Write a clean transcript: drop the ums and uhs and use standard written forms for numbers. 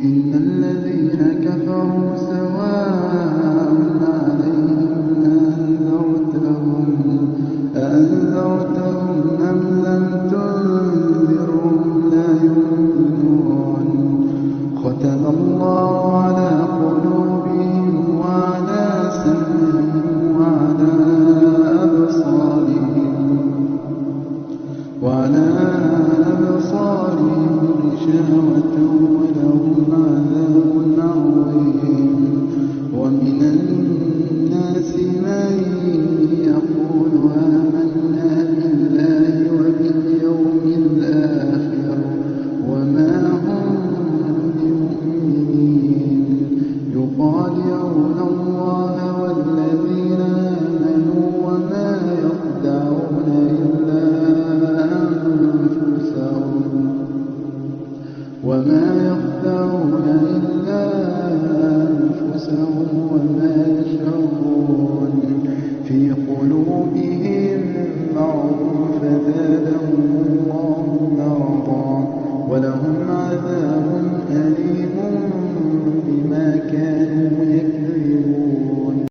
إن الذين كفروا سواء عليهم أأنذرتهم أم لم تنذرهم لا يؤمنون ختم الله على قلوبهم وعلى سمعهم وعلى أبصارهم غشاوة ولهم عذاب عظيم ومن الناس من يقول آمنا بالله وباليوم الآخر وما هم بمؤمنين يخادعون الله والذين آمنوا وما يخدعون إلا أنفسهم